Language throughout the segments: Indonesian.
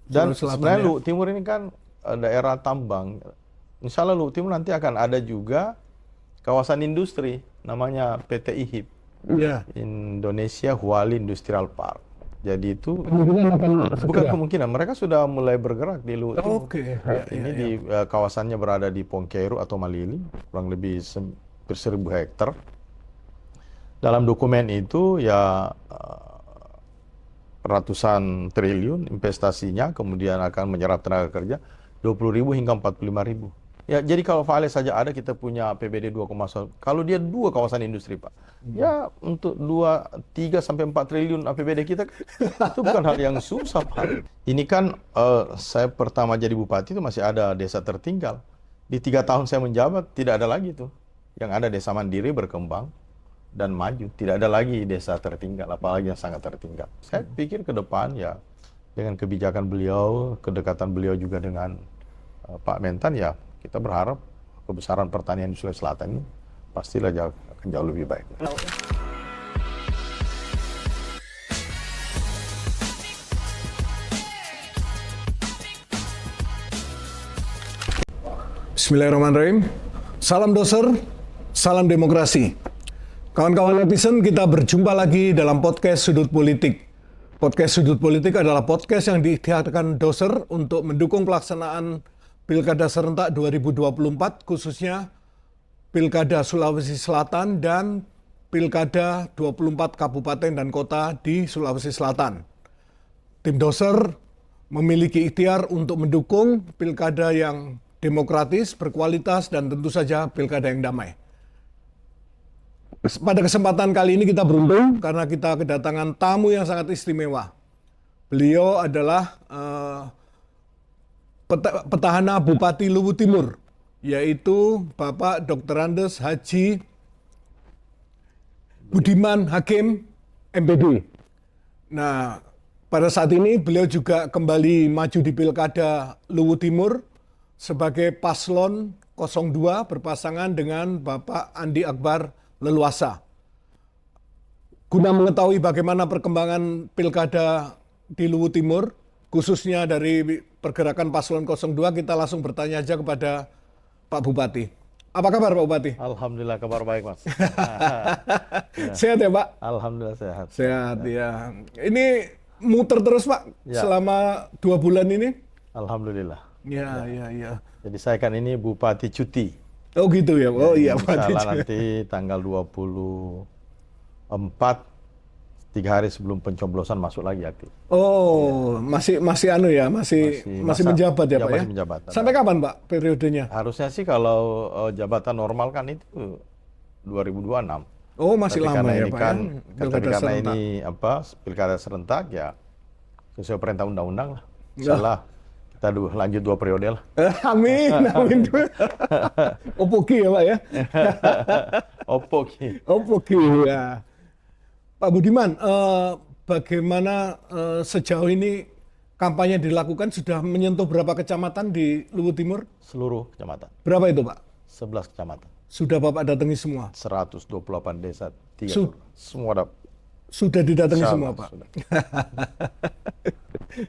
Dan Sulawesi Selatan sebenarnya ya. Luwu Timur ini kan daerah tambang. Insya Allah Luwu Timur nanti akan ada juga kawasan industri, namanya PT IHIP, Iya. Indonesia Huali Industrial Park. Jadi itu Kemungkinan akan bukan segera. kemungkinan, mereka sudah mulai bergerak di Luwu Timur. Oke, ya, ya, Ini ya. kawasannya berada di Pongkeru atau Malili, kurang lebih 1.000 hektar. Dalam dokumen itu ya ratusan triliun investasinya, kemudian akan menyerap tenaga kerja 20.000 hingga 45.000. Ya, jadi kalau Vale saja ada, kita punya APBD 2,1. Kalau dia dua kawasan industri, Pak, ya untuk 3 sampai 4 triliun APBD kita, itu bukan hal yang susah, Pak. Ini kan saya pertama jadi bupati itu masih ada desa tertinggal. Di 3 tahun saya menjabat, tidak ada lagi tuh. Yang ada desa mandiri berkembang dan maju. Tidak ada lagi desa tertinggal, apalagi yang sangat tertinggal. Saya pikir ke depan ya, dengan kebijakan beliau, kedekatan beliau juga dengan Pak Mentan, ya kita berharap kebesaran pertanian di Sulawesi Selatan ini pastilah akan jauh lebih baik. Bismillahirrahmanirrahim. Salam doser, salam demokrasi. Kawan-kawan netizen, kita berjumpa lagi dalam podcast Sudut Politik. Podcast Sudut Politik adalah podcast yang diikhtiarkan doser untuk mendukung pelaksanaan Pilkada serentak 2024, khususnya Pilkada Sulawesi Selatan dan Pilkada 24 kabupaten dan kota di Sulawesi Selatan. Tim doser memiliki ikhtiar untuk mendukung pilkada yang demokratis, berkualitas, dan tentu saja pilkada yang damai. Pada kesempatan kali ini kita beruntung karena kita kedatangan tamu yang sangat istimewa. Beliau adalah petahana Bupati Luwu Timur, yaitu Bapak Dr. Andes Haji Budiman Hakim, MPD. Nah, pada saat ini beliau juga kembali maju di Pilkada Luwu Timur sebagai paslon 02 berpasangan dengan Bapak Andi Akbar Leluasa. Guna mengetahui bagaimana perkembangan pilkada di Luwu Timur, khususnya dari pergerakan paslon 02, kita langsung bertanya aja kepada Pak Bupati. Apa kabar Pak Bupati? Alhamdulillah, kabar baik, Mas. Sehat ya Pak? Alhamdulillah sehat. Sehat ya. Ini muter terus Pak Ya. selama 2 bulan ini? Alhamdulillah. Ya, ya, ya. Jadi saya kan ini bupati cuti. Oh gitu ya? Oh iya Pak. Insya Allah nanti tanggal 24, 3 hari sebelum pencoblosan masuk lagi aktif. Oh, masih anu ya, masih menjabat ya Pak ya? Masih menjabat. Sampai kapan Pak periodenya? Harusnya sih kalau jabatan normal kan itu 2026. Oh, masih Tapi lama karena ya ini Pak kan, ya? tapi Pilkada karena serentak. ini pilkada serentak ya sesuai perintah undang-undang lah. Ya. Insyaallah kita lanjut 2 periode lah. Amin, amin. Opoki ya Pak ya? Opo Ki. Opoki ya. Pak Budiman, bagaimana sejauh ini kampanye dilakukan, sudah menyentuh berapa kecamatan di Luwu Timur? Seluruh kecamatan. Berapa itu Pak? 11 kecamatan. Sudah Bapak datangi semua? 128 desa. Semua ada. Sudah didatangi Insya semua Allah, Pak? sudah.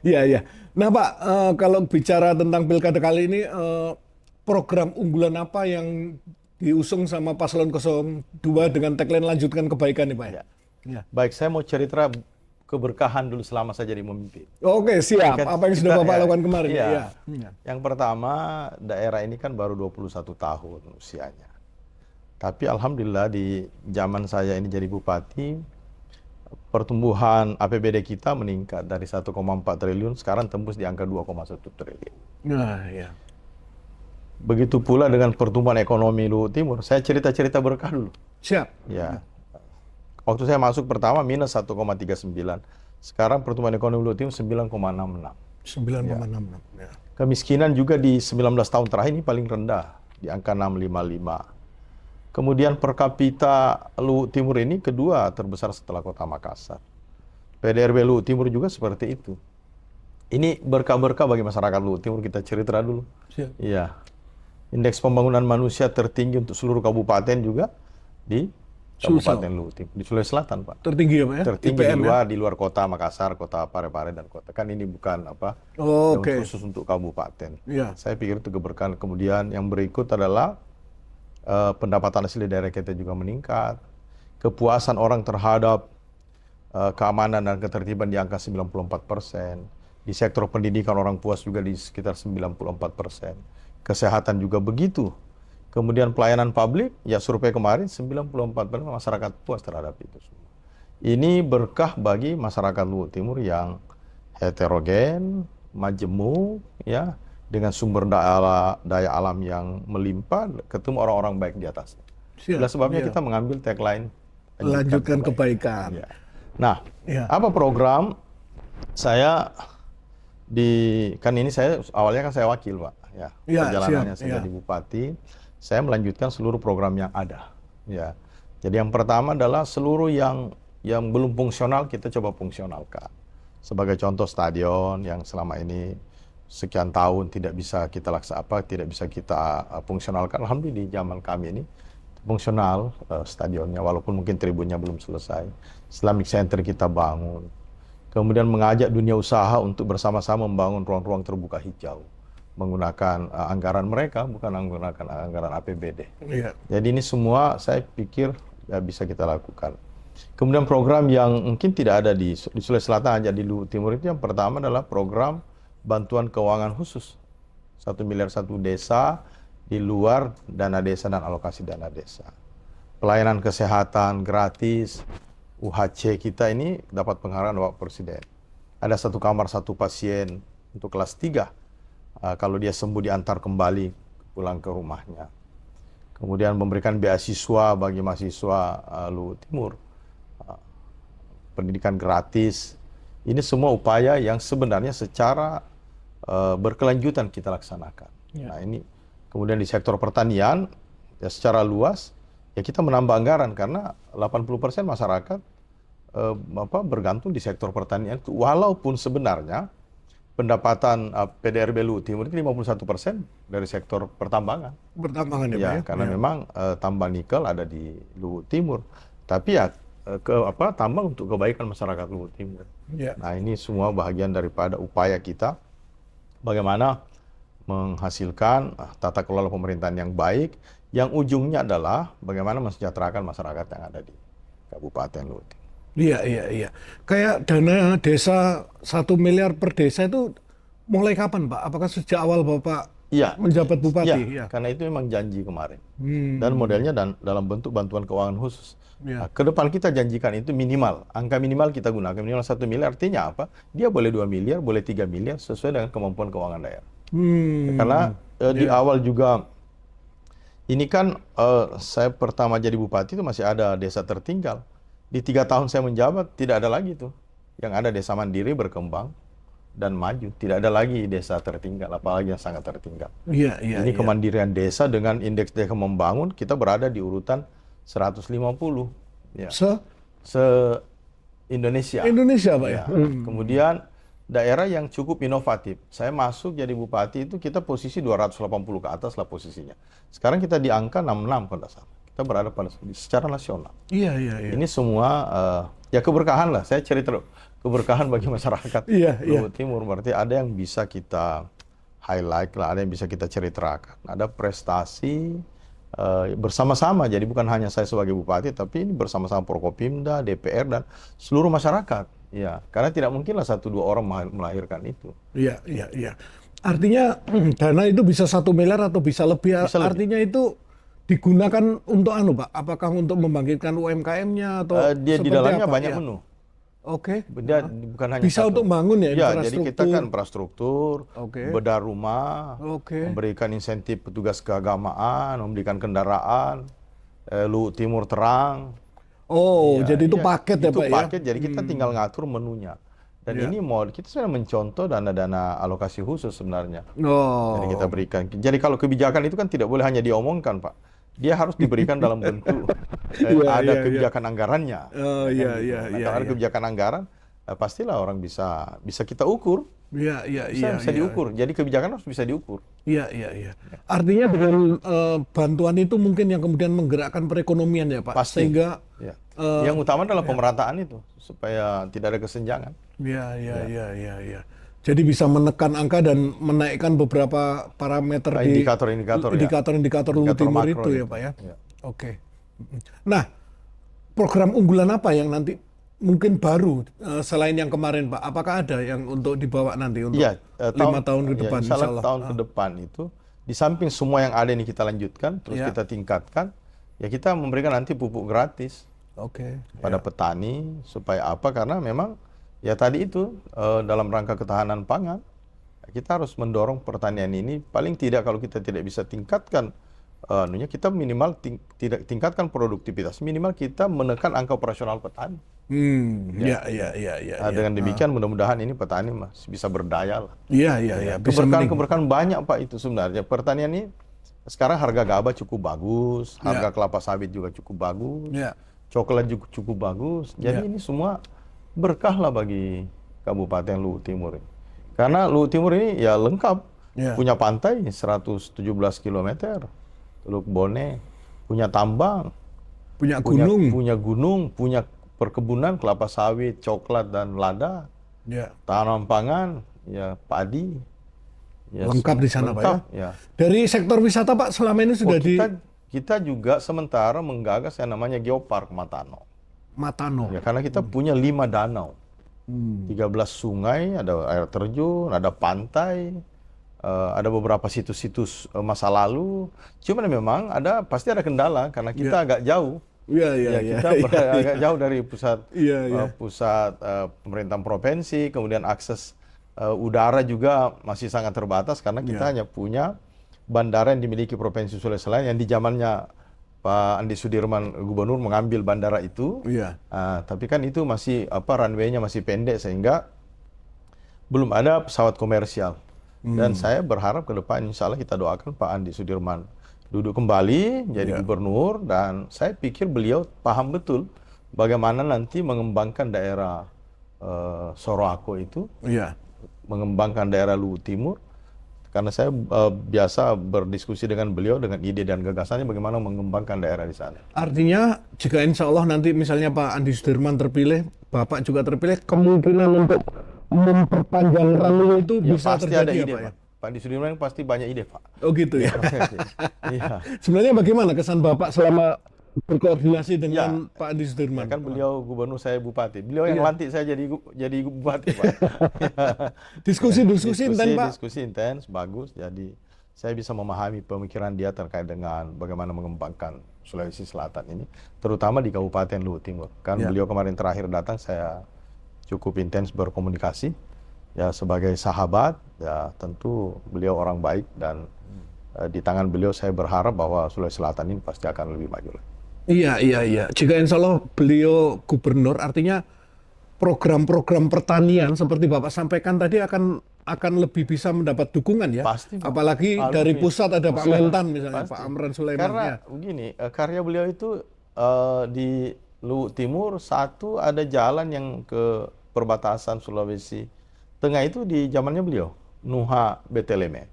Iya, iya. Nah Pak, kalau bicara tentang pilkada kali ini, program unggulan apa yang diusung sama paslon 02 dengan tagline lanjutkan kebaikan nih Pak? Ya. Ya. Baik, saya mau cerita keberkahan dulu selama saya jadi memimpin. Oke, siap. Kan Apa yang sudah kita, Bapak ya, lakukan kemarin? iya. Ya. Yang pertama, daerah ini kan baru 21 tahun usianya. Tapi alhamdulillah di zaman saya ini jadi bupati, pertumbuhan APBD kita meningkat dari 1,4 triliun, sekarang tembus di angka 2,1 triliun. Nah, ya. Begitu pula dengan pertumbuhan ekonomi Luwu Timur. Saya cerita-cerita berkah dulu. Siap. Ya. Waktu saya masuk pertama minus 1,39. Sekarang pertumbuhan ekonomi Luwu Timur 9,66. 9,66. Ya. Kemiskinan juga di 19 tahun terakhir ini paling rendah, di angka 655. Kemudian per kapita Luwu Timur ini kedua terbesar setelah Kota Makassar. PDRB Luwu Timur juga seperti itu. Ini berkah-berkah bagi masyarakat Luwu Timur, kita cerita dulu. Siap. Iya. Indeks pembangunan manusia tertinggi untuk seluruh kabupaten juga di Kabupaten Luwu Timur di Sulawesi Selatan, Pak. Tertinggi ya Pak ya? Tertinggi IPM ya? di luar kota Makassar, kota Parepare dan kota. Kan ini bukan Oh, yang oke. khusus untuk kabupaten. Iya. Saya pikir itu keberkahan. Kemudian yang berikut adalah pendapatan asli daerah kita juga meningkat. Kepuasan orang terhadap keamanan dan ketertiban di angka 94%. Di sektor pendidikan orang puas juga di sekitar 94%. Kesehatan juga begitu. Kemudian pelayanan publik, ya survei kemarin 94% masyarakat puas terhadap itu semua. Ini berkah bagi masyarakat Luwu Timur yang heterogen, majemuk, ya, dengan sumber daya alam yang melimpah, ketemu orang-orang baik di atasnya. Siap, Itulah sebabnya iya. kita mengambil tagline Lanjutkan kebaikan. Ya. Nah, Ya. apa program saya kan ini saya awalnya kan saya wakil, Pak, ya, Ya, perjalanannya siap, saya ya. jadi bupati, saya melanjutkan seluruh program yang ada, ya. Jadi yang pertama adalah seluruh yang belum fungsional kita coba fungsionalkan. Sebagai contoh stadion yang selama ini sekian tahun tidak bisa kita tidak bisa kita fungsionalkan. Alhamdulillah di zaman kami ini fungsional stadionnya, walaupun mungkin tribunnya belum selesai. Islamic Center kita bangun. Kemudian mengajak dunia usaha untuk bersama-sama membangun ruang-ruang terbuka hijau. Menggunakan anggaran mereka, bukan menggunakan anggaran APBD. Iya. Jadi ini semua saya pikir ya bisa kita lakukan. Kemudian program yang mungkin tidak ada di Sulawesi Selatan, aja di Luwu Timur itu yang pertama adalah program bantuan keuangan khusus. 1 miliar satu desa di luar dana desa dan alokasi dana desa. Pelayanan kesehatan gratis, UHC kita ini dapat penghargaan Bapak Presiden. Ada 1 kamar 1 pasien untuk kelas 3. Kalau dia sembuh diantar kembali pulang ke rumahnya. Kemudian memberikan beasiswa bagi mahasiswa Luwu Timur. Pendidikan gratis. Ini semua upaya yang sebenarnya secara berkelanjutan kita laksanakan. Ya. Nah, ini kemudian di sektor pertanian ya secara luas ya kita menambah anggaran karena 80% masyarakat bergantung di sektor pertanian itu, walaupun sebenarnya pendapatan PDRB Luwu Timur itu 51% dari sektor pertambangan. Pertambangan ya Pak Ya, ya? karena Ya. memang tambang nikel ada di Luwu Timur. Tapi ya tambang untuk kebaikan masyarakat Luwu Timur. Ya. Nah, ini semua bagian daripada upaya kita bagaimana menghasilkan tata kelola pemerintahan yang baik, yang ujungnya adalah bagaimana mensejahterakan masyarakat yang ada di Kabupaten Luwu Timur. Iya, iya, iya. Kayak dana desa 1 miliar per desa itu mulai kapan Pak? Apakah sejak awal Bapak Iya, menjabat bupati? iya, Ya. karena itu memang janji kemarin. Hmm. Dan modelnya dalam bentuk bantuan keuangan khusus. Ya. Nah, ke depan kita janjikan itu minimal, angka minimal kita gunakan minimal 1 miliar. Artinya apa? Dia boleh 2 miliar, boleh 3 miliar sesuai dengan kemampuan keuangan daerah. Karena di awal juga ini kan saya pertama jadi bupati itu masih ada desa tertinggal. Di 3 tahun saya menjabat tidak ada lagi tuh. Yang ada desa mandiri berkembang dan maju. Tidak ada lagi desa tertinggal, apalagi yang sangat tertinggal. Iya, iya. Ini iya. kemandirian desa dengan indeks desa membangun kita berada di urutan 150 ya. Se-Indonesia. Indonesia Pak ya? Ya. Kemudian daerah yang cukup inovatif. Saya masuk jadi bupati itu kita posisi 280 ke atas lah posisinya. Sekarang kita di angka 66 kalau tidak salah. Kita berada pada secara nasional. Iya, iya, iya. Ini semua ya keberkahan lah. Saya cerita keberkahan bagi masyarakat Iya, iya. Luwu Timur. Berarti ada yang bisa kita highlight lah, ada yang bisa kita ceritakan. Ada prestasi bersama-sama. Jadi bukan hanya saya sebagai bupati, tapi ini bersama-sama Prokopimda, DPR dan seluruh masyarakat. Ya, karena tidak mungkinlah 1-2 orang melahirkan itu. Iya, iya, iya. Artinya dana itu bisa 1 miliar atau bisa lebih. Bisa lebih. Artinya itu digunakan untuk Pak? Apakah untuk membangkitkan UMKM-nya atau Dia di seperti dalamnya apa? banyak Ya. menu. Oke. Dia bukan hanya Bisa satu. untuk bangun ya, Ya, jadi infrastruktur. kita kan infrastruktur, Oke. bedah rumah, Oke. memberikan insentif petugas keagamaan, memberikan kendaraan, Luwu Timur terang. Oh, Ya, jadi itu ya, paket ya itu Pak paket, ya? jadi kita tinggal ngatur menunya. Dan Ya. ini kita sudah mencontoh dana-dana alokasi khusus sebenarnya. Oh. Jadi kita berikan. Jadi kalau kebijakan itu kan tidak boleh hanya diomongkan, Pak. Dia harus diberikan dalam bentuk Iya, ada iya, kebijakan anggarannya. Oh, Kan iya, gitu. iya, Nah, iya, kalau ada iya. kebijakan anggaran, pastilah orang bisa kita ukur. Bisa diukur. Jadi kebijakan harus bisa diukur. Iya. Artinya dengan bantuan itu mungkin yang kemudian menggerakkan perekonomian ya Pak. Pasti. Sehingga yang utama adalah pemerataan itu supaya tidak ada kesenjangan. Iya. Jadi bisa menekan angka dan menaikkan beberapa parameter di indikator Luwu Timur itu ya Pak ya. Oke. Nah, program unggulan apa yang nanti mungkin baru selain yang kemarin Pak? Apakah ada yang untuk dibawa nanti untuk 5 tahun ke depan? Insya Allah tahun ke depan itu di samping semua yang ada ini kita lanjutkan, terus kita tingkatkan, ya kita memberikan nanti pupuk gratis pada petani supaya apa? Karena memang ya tadi itu dalam rangka ketahanan pangan kita harus mendorong pertanian ini paling tidak kalau kita tidak bisa tingkatkan kita minimal tidak tingkatkan produktivitas, minimal kita menekan angka operasional petani. Dengan demikian mudah-mudahan ini petani masih bisa berdaya lah. Keberkahan banyak Pak itu sebenarnya. Pertanian ini sekarang harga gabah cukup bagus, harga kelapa sawit juga cukup bagus, coklat juga cukup bagus. Jadi ini semua berkah lah bagi Kabupaten Luwu Timur ini. Karena Luwu Timur ini ya lengkap, punya pantai 117 km, Teluk Bone, punya tambang, punya gunung, punya perkebunan kelapa sawit, coklat dan lada, tanam pangan, ya padi, lengkap di sana Pak ya. Dari sektor wisata Pak selama ini sudah kita juga sementara menggagas yang namanya Geopark Matano. Ya, karena kita punya 5 danau, 13 sungai, ada air terjun, ada pantai, ada beberapa situs-situs masa lalu. Cuman memang pasti ada kendala karena kita agak jauh. Kita agak jauh dari pusat pemerintahan provinsi, kemudian akses udara juga masih sangat terbatas karena kita hanya punya bandara yang dimiliki Provinsi Sulawesi Selatan yang di zamannya Pak Andi Sudirman Gubernur mengambil bandara itu. Tapi kan itu masih runway-nya masih pendek sehingga belum ada pesawat komersial. Dan saya berharap ke depan insya Allah kita doakan Pak Andi Sudirman duduk kembali jadi gubernur, dan saya pikir beliau paham betul bagaimana nanti mengembangkan daerah Sorowako itu, mengembangkan daerah Luwu Timur. Karena saya biasa berdiskusi dengan beliau dengan ide dan gagasannya bagaimana mengembangkan daerah di sana. Artinya jika insya Allah nanti misalnya Pak Andi Sudirman terpilih, Bapak juga terpilih, kemungkinan untuk memperpanjang runway itu bisa pasti terjadi ada ide, Pak ya? Pak Andi Sudirman pasti banyak ide Pak. Oh gitu ya. Sebenarnya bagaimana kesan Bapak selama berkoordinasi dengan Pak Andi Sudirman? Kan beliau gubernur, saya bupati. Beliau yang lantik saya jadi bupati Pak. Diskusi intens Pak. Diskusi intens, bagus. Jadi saya bisa memahami pemikiran dia terkait dengan bagaimana mengembangkan Sulawesi Selatan ini, terutama di Kabupaten Luwu Timur. Kan beliau kemarin terakhir datang, saya cukup intens berkomunikasi. Ya sebagai sahabat, ya tentu beliau orang baik, dan di tangan beliau saya berharap bahwa Sulawesi Selatan ini pasti akan lebih maju lagi. Iya. Jika insya Allah beliau gubernur, artinya program-program pertanian seperti Bapak sampaikan tadi akan lebih bisa mendapat dukungan ya. Pasti. Apalagi dari pusat ada Pak Mentan misalnya, Pak Amran Sulaiman. Karena begini, karya beliau itu di Luwu Timur, satu ada jalan yang ke perbatasan Sulawesi Tengah itu di zamannya beliau, Nuha Beteleme.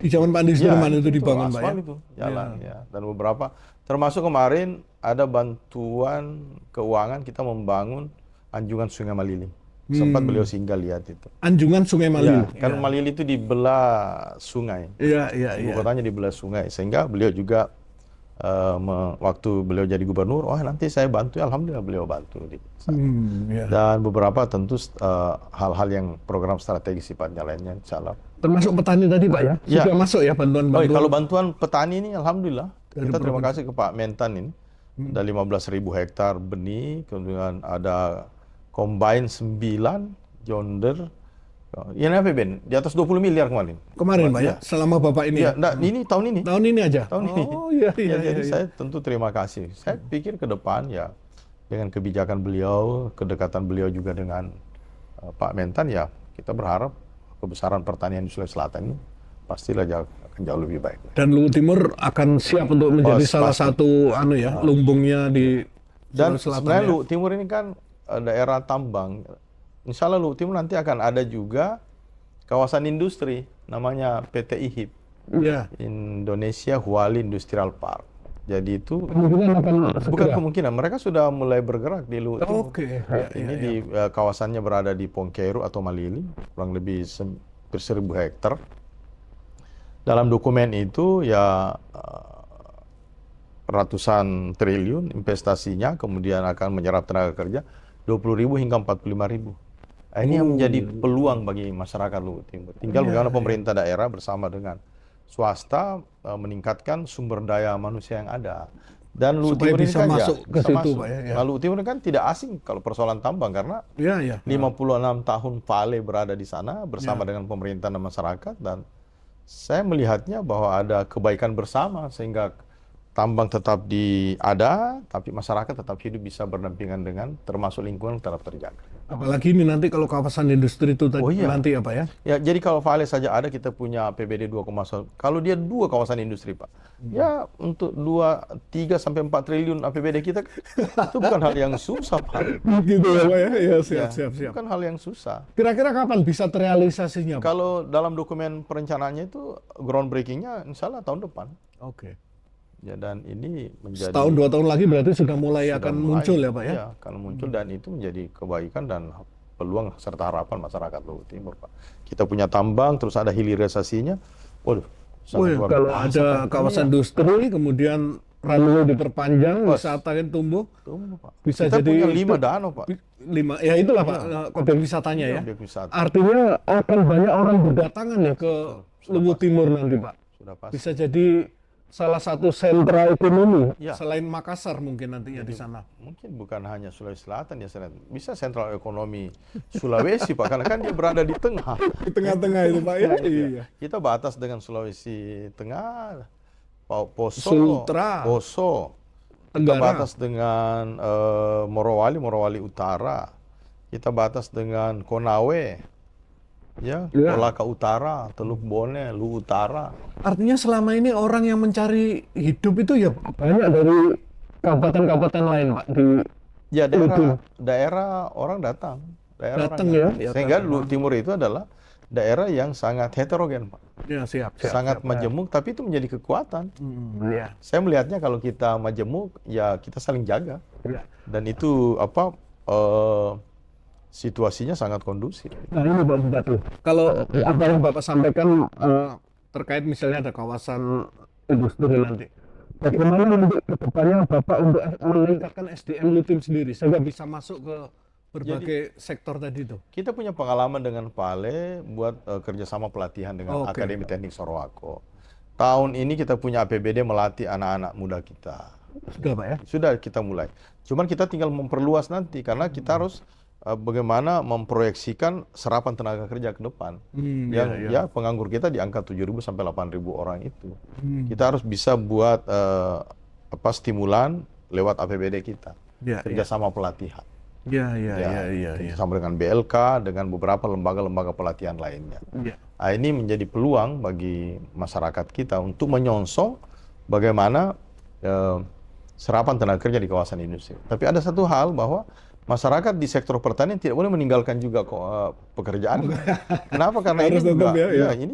Di zaman Pak Andi Sudirman itu dibangun Pak ya? Itu jalan dan beberapa, termasuk kemarin ada bantuan keuangan kita membangun Anjungan Sungai Malili. Sempat beliau singgah lihat itu. Anjungan Sungai Malili. Kan Malili itu di belah sungai. Ibu kotanya di belah sungai, sehingga beliau juga waktu beliau jadi gubernur, nanti saya bantu, alhamdulillah beliau bantu di sana. Dan beberapa tentu hal-hal yang program strategis sifatnya lainnya, insya Allah. Termasuk petani tadi Pak ya? Sudah masuk ya bantuan-bantuan? Kalau bantuan petani ini alhamdulillah, kita terima kasih ke Pak Mentan ini. Ada 15.000 hektar benih, kemudian ada combine 9, John Deere. Ini apa Ben? Di atas 20 miliar kemarin. Kemarin Pak ya? Selama Bapak ini? Ini tahun ini. Tahun ini aja? Tahun ini. Jadi iya. saya tentu terima kasih. Saya pikir ke depan ya, dengan kebijakan beliau, kedekatan beliau juga dengan Pak Mentan, ya kita berharap kebesaran pertanian di Sulawesi Selatan ini pastilah akan jauh lebih baik. Dan Luwu Timur akan siap untuk menjadi salah satu lumbungnya di Dan Sulawesi Selatan. Sebenarnya Luwu Timur ini kan daerah tambang. Insya Allah Luwu Timur nanti akan ada juga kawasan industri namanya PT IHIP, Iya. Indonesia Huali Industrial Park. Jadi itu Kemungkinan akan bukan kemungkinan, mereka sudah mulai bergerak di Luhut Timur. Oke. Ini di kawasannya berada di Pongkeru atau Malili, kurang lebih 1.000 hektar. Dalam dokumen itu ya ratusan triliun investasinya, kemudian akan menyerap tenaga kerja 20.000 hingga 45.000. Ini yang menjadi peluang bagi masyarakat Luhut Timur. Tinggal bagaimana pemerintah daerah bersama dengan swasta meningkatkan sumber daya manusia yang ada. Dan Luhut Supaya Timur ini bisa kan masuk ke bisa situ, masuk. Pak, ya. Nah, Luhut Timur kan tidak asing kalau persoalan tambang karena Iya. 56 tahun Vale berada di sana bersama dengan pemerintah dan masyarakat, dan saya melihatnya bahwa ada kebaikan bersama sehingga tambang tetap ada, tapi masyarakat tetap hidup bisa berdampingan dengan, termasuk lingkungan tetap terjaga. Apalagi ini nanti kalau kawasan industri itu tadi Oh iya. nanti apa ya? Ya, jadi kalau Vale saja ada, kita punya APBD 2,1. Kalau dia 2 kawasan industri, Pak, ya untuk 3 sampai 4 triliun APBD kita itu bukan hal yang susah, Pak. Gitu ya, Pak ya. Ya, Ya, siap. bukan hal yang susah. Kira-kira kapan bisa terrealisasinya, Pak? Kalau dalam dokumen perencanaannya itu groundbreaking-nya insya Allah tahun depan. Oke. Ya, dan ini menjadi Setahun 2 tahun lagi berarti sudah mulai sudah akan mulai, muncul ya, Pak ya? Iya, akan muncul, dan itu menjadi kebaikan dan peluang serta harapan masyarakat Luhut Timur, Pak. Kita punya tambang, terus ada hilirisasinya. Waduh, sangat luar Kalau biasa, ada Pak. kawasan Iya, industri, kemudian runway diperpanjang, wisata kan tumbuh, tumbuh, Pak. bisa Kita jadi punya 5 danau, Pak. 5, ya itulah Pak, objek wisatanya ya. Objek wisata. Artinya akan banyak orang berdatangan ya ke Luhut Timur nanti, Pak. Sudah pasti. Bisa jadi salah satu sentra ekonomi Ya. selain Makassar mungkin nantinya di sana. Mungkin bukan hanya Sulawesi Selatan ya, bisa sentral ekonomi Sulawesi, Pak, karena kan dia berada di tengah. Di tengah-tengah itu, Pak ya. Iya. Kita batas dengan Sulawesi Tengah, Poso, Sultra, Poso. Kita Tenggara. batas dengan Morowali Utara. Kita batas dengan Konawe, ya, Ya. Kolaka Utara, Teluk Bone, Lu Utara. Artinya selama ini orang yang mencari hidup itu ya banyak dari kabupaten-kabupaten lain, Pak. Ya, daerah orang datang. Datang orang ya. Sehingga Luhut Timur itu adalah daerah yang sangat heterogen, Pak. Ya, siap. Sangat majemuk, tapi itu menjadi kekuatan. Ya. Saya melihatnya kalau kita majemuk, ya kita saling jaga. Ya. Dan itu situasinya sangat kondusif. Nah ini Pak Bupati, kalau apa yang Bapak sampaikan terkait misalnya ada kawasan industri nanti, bagaimana nanti ke depannya Bapak untuk meningkatkan SDM Lutim sendiri sehingga bisa masuk ke berbagai sektor tadi itu? Kita punya pengalaman dengan Vale buat kerjasama pelatihan dengan Akademi Teknik Sorowako. Tahun ini kita punya APBD melatih anak-anak muda kita. Sudah Pak ya? Sudah kita mulai. Cuman kita tinggal memperluas nanti karena kita harus bagaimana memproyeksikan serapan tenaga kerja ke depan. Ya, penganggur kita di angka 7.000 sampai 8.000 orang itu. Kita harus bisa buat stimulan lewat APBD kita. Kerjasama pelatihan. Sama dengan BLK, dengan beberapa lembaga-lembaga pelatihan lainnya. Nah, ini menjadi peluang bagi masyarakat kita untuk menyongsong bagaimana serapan tenaga kerja di kawasan industri. Tapi ada satu hal bahwa masyarakat di sektor pertanian tidak boleh meninggalkan juga pekerjaan. Kenapa? Karena ini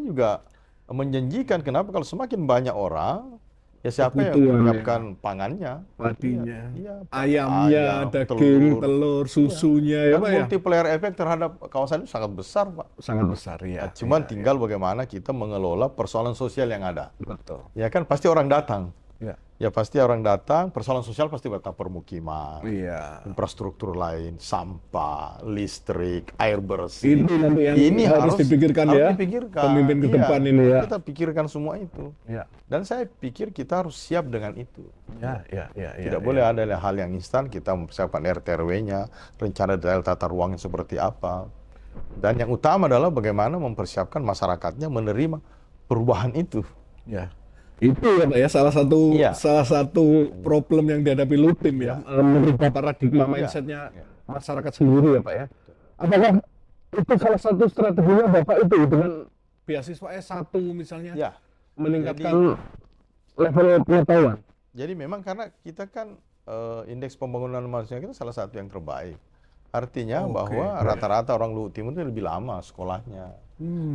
juga menjanjikan. Kenapa? Kalau semakin banyak orang, ya siapa yang menyiapkan pangannya? Padinya, iya, ayamnya, daging, telur, susunya, ya Pak ya. Multiplier efek terhadap kawasan itu sangat besar, Pak. Sangat besar, ya. Cuman tinggal bagaimana kita mengelola persoalan sosial yang ada. Betul. Ya kan pasti orang datang. Ya. Ya pasti orang datang, persoalan sosial pasti bertambah, permukiman, infrastruktur lain, sampah, listrik, air bersih. Ini nanti yang harus dipikirkan ya, pemimpin ke depan ini ya. Kita pikirkan semua itu. Dan saya pikir kita harus siap dengan itu. Tidak boleh ada hal yang instan, kita mempersiapkan RT/RW-nya, rencana detail tata ruangnya seperti apa. Dan yang utama adalah bagaimana mempersiapkan masyarakatnya menerima perubahan itu. Itu ya Pak ya, salah satu problem yang dihadapi Lutim ya, merubah paradigma mindsetnya masyarakat sendiri ya Pak ya. Apakah itu salah satu strateginya Bapak itu dengan beasiswa S1 misalnya, meningkatkan level pengetahuan? Jadi memang karena kita kan indeks pembangunan manusia kita salah satu yang terbaik. Artinya bahwa rata-rata orang Luhut Timur itu lebih lama sekolahnya.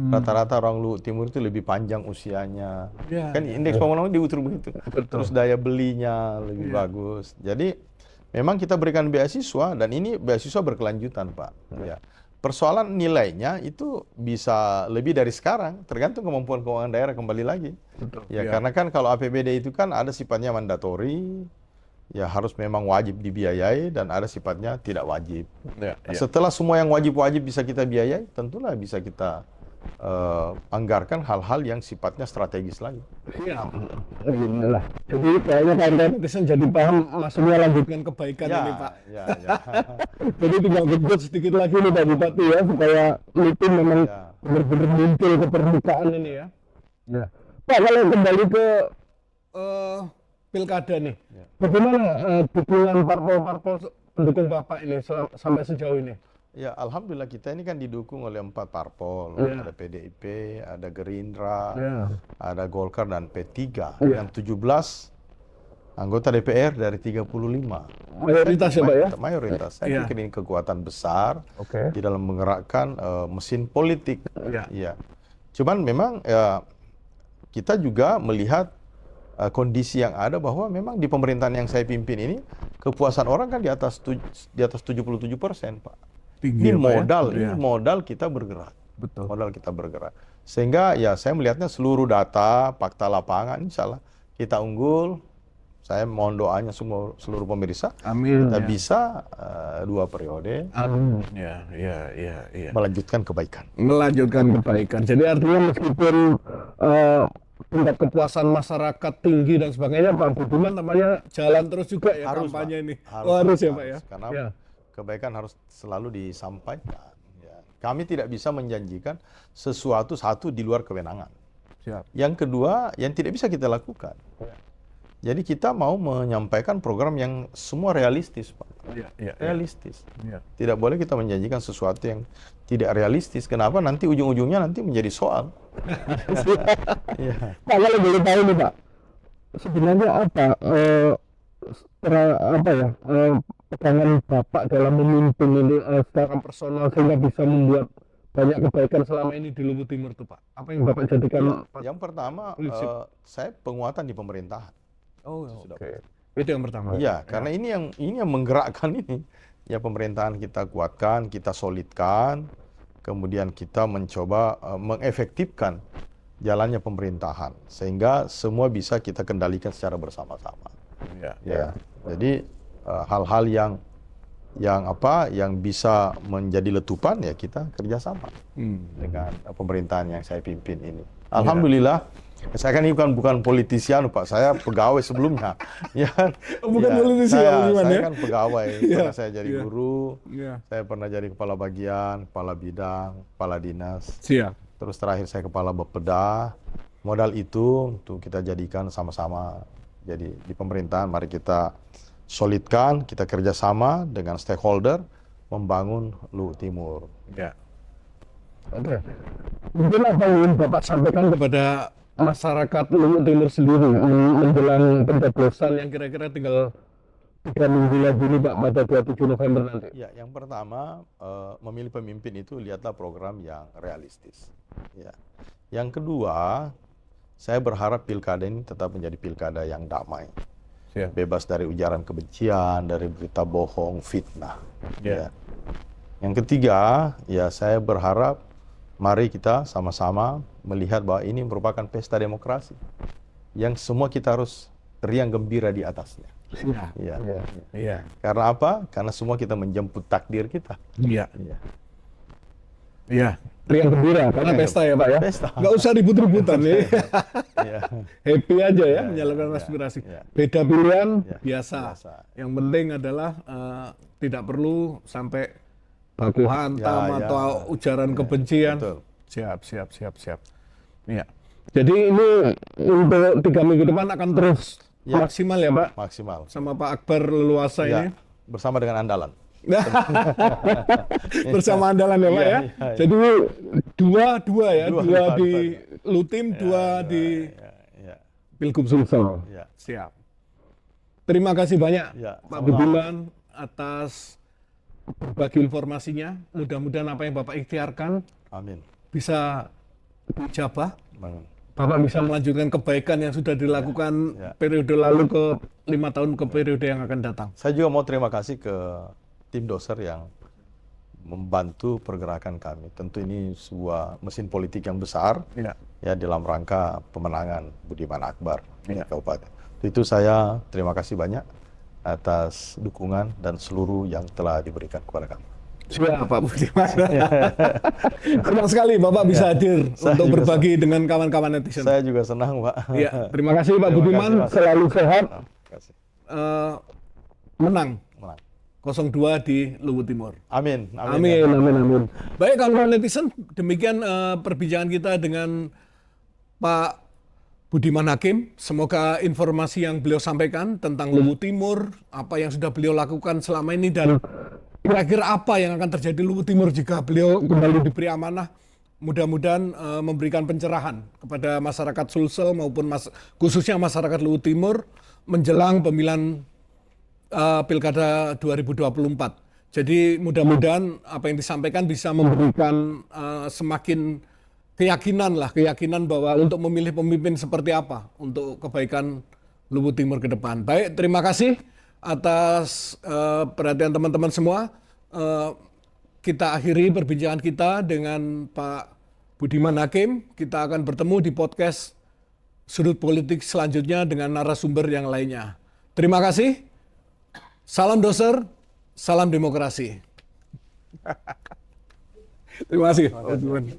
Rata-rata orang Luhut Timur itu lebih panjang usianya. Ya. Kan indeks pembangunan diukur begitu. Terus daya belinya lebih bagus. Jadi memang kita berikan beasiswa dan ini beasiswa berkelanjutan, Pak. Ya. Persoalan nilainya itu bisa lebih dari sekarang, tergantung kemampuan keuangan daerah kembali lagi. Ya, karena kan kalau APBD itu kan ada sifatnya mandatori, ya harus memang wajib dibiayai dan ada sifatnya tidak wajib. Ya, Nah, setelah semua yang wajib-wajib bisa kita biayai, tentulah bisa kita anggarkan hal-hal yang sifatnya strategis lagi. Iya. Inilah. Jadi kayaknya kawan-kawan netizen jadi paham maksudnya lanjutkan kebaikan ini, Pak. Ya. Jadi tinggal gebut sedikit lagi nih Pak Bupati ya, supaya Lutim memang Ya. benar-benar muncul ke permukaan ini ya. Ya. Pak, kalau kembali ke pilkada nih, bagaimana dukungan parpol-parpol pendukung Bapak ini sampai sejauh ini? Ya, alhamdulillah kita ini kan didukung oleh 4 parpol. Ya. Ada PDIP, ada Gerindra, Ya. ada Golkar dan P3. Ya. Yang 17 anggota DPR dari 35. Mayoritas ya Pak ya? Mayoritas. Saya pikir ini kekuatan besar Oke. di dalam menggerakkan mesin politik. Ya. Ya. Cuman memang kita juga melihat kondisi yang ada bahwa memang di pemerintahan yang saya pimpin ini kepuasan orang kan di atas 77%, Pak. Tinggi Ini ya, Pak, ya? modal, Ya. ini modal kita bergerak. Betul. Modal kita bergerak. Sehingga ya saya melihatnya seluruh data, fakta lapangan, insya Allah kita unggul. Saya mohon doanya semua seluruh pemirsa. Amin. Kita bisa 2 periode Amin. Ya. melanjutkan kebaikan. Melanjutkan kebaikan. Jadi artinya meskipun tingkat kepuasan masyarakat tinggi dan sebagainya, Pak Budiman namanya jalan terus juga ya Harus, kampanye Pak. ini. Harus, Ya Pak ya. Karena Ya. kebaikan harus selalu disampaikan. Ya. Kami tidak bisa menjanjikan sesuatu di luar kewenangan. Siap. Yang kedua, yang tidak bisa kita lakukan. Jadi kita mau menyampaikan program yang semua realistis, Pak. Ya. Realistis. Ya. Tidak boleh kita menjanjikan sesuatu yang tidak realistis. Kenapa? Nanti ujung-ujungnya nanti menjadi soal. Ya. Pak, kalau boleh tahu nih Pak, sebenarnya apa pegangan Bapak dalam memimpin ini secara personal sehingga bisa membuat banyak kebaikan selama ini di Luhut Timur tuh Pak? Apa yang Bapak jadikan? Yang pertama, saya penguatan di pemerintahan. Oh, Sudah. oke. Itu yang pertama. Iya, karena ini yang menggerakkan ini. Ya, pemerintahan kita kuatkan, kita solidkan, kemudian kita mencoba mengefektifkan jalannya pemerintahan sehingga semua bisa kita kendalikan secara bersama-sama. Ya. Jadi hal-hal yang bisa menjadi letupan ya kita kerjasama dengan pemerintahan yang saya pimpin ini. Alhamdulillah. Saya kan ini bukan politisian, Pak. Saya pegawai sebelumnya. Ya, Bukan politisian, saya kan pegawai. Pernah saya jadi guru. Iya. Saya pernah jadi kepala bagian, kepala bidang, kepala dinas. Siap. Terus terakhir saya kepala Bapeda. Modal itu untuk kita jadikan sama-sama. Jadi di pemerintahan mari kita solidkan, kita kerjasama dengan stakeholder membangun Luhut Timur. Ya. Oke. Mungkin apa yang ingin Bapak sampaikan kepada masyarakat Luhut Timur sendiri menjelang pencoblosan yang kira-kira tinggal 3 minggu lagi nih Pak pada 27 November nanti? Ya, yang pertama memilih pemimpin itu lihatlah program yang realistis. Ya. Yang kedua, saya berharap pilkada ini tetap menjadi pilkada yang damai. Siap. Bebas dari ujaran kebencian, dari berita bohong, fitnah. Ya. Yang ketiga, ya saya berharap mari kita sama-sama melihat bahwa ini merupakan pesta demokrasi yang semua kita harus riang gembira di atasnya. Ya. Karena apa? Karena semua kita menjemput takdir kita. Iya. Ya. Iya. Riang gembira karena pesta ya Pak ya. Pesta. Nggak usah ribut-ributan ya. Ya. Happy aja ya menyalurkan aspirasi. ya. Beda pilihan Ya, biasa. biasa. Yang penting adalah tidak perlu sampai baku hantam Ya, atau ujaran kebencian. Betul. Siap. Iya. Jadi ini untuk 3 minggu depan akan terus maksimal ya Pak? Maksimal. Sama Pak Akbar leluasa ini. Ya, bersama dengan andalan. Bersama andalan ya Pak ya. Jadi dua ya, dua di Lutim, dua di Pilgub Sulsel. Ya. Siap. Terima kasih banyak Ya, Pak Budiman atas berbagi informasinya. Mudah-mudahan apa yang Bapak ikhtiarkan Amin. bisa dijabah, Bang. Bapak bisa melanjutkan kebaikan yang sudah dilakukan Ya. periode lalu ke 5 tahun ke periode yang akan datang. Saya juga mau terima kasih ke tim doser yang membantu pergerakan kami. Tentu ini sebuah mesin politik yang besar ya dalam rangka pemenangan Budiman Akbar di Kabupaten. Itu saya terima kasih banyak atas dukungan dan seluruh yang telah diberikan kepada kami. Siap, Pak Budiman. Senang sekali Bapak bisa hadir Saya untuk juga berbagi dengan kawan-kawan netizen. Saya juga senang, Pak. Ya, terima kasih Pak Terima Budiman, kasih, Mas. selalu sehat. Terima kasih. Menang Menang. 0-2 di Luwu Timur. Amin. Amin. Baik kawan-kawan netizen, demikian perbincangan kita dengan Pak Budiman Hakim. Semoga informasi yang beliau sampaikan tentang Luwu Timur, apa yang sudah beliau lakukan selama ini, dan kira-kira apa yang akan terjadi Luwu Timur jika beliau kembali diberi amanah, mudah-mudahan memberikan pencerahan kepada masyarakat Sulsel maupun khususnya masyarakat Luwu Timur menjelang pemilihan Pilkada 2024. Jadi mudah-mudahan apa yang disampaikan bisa memberikan semakin keyakinan bahwa untuk memilih pemimpin seperti apa untuk kebaikan Luwu Timur ke depan. Baik, terima kasih atas perhatian teman-teman semua. Kita akhiri perbincangan kita dengan Pak Budiman Hakim. Kita akan bertemu di podcast Sudut Politik selanjutnya dengan narasumber yang lainnya. Terima kasih. Salam doser, salam demokrasi. Terima kasih, Pak Budiman.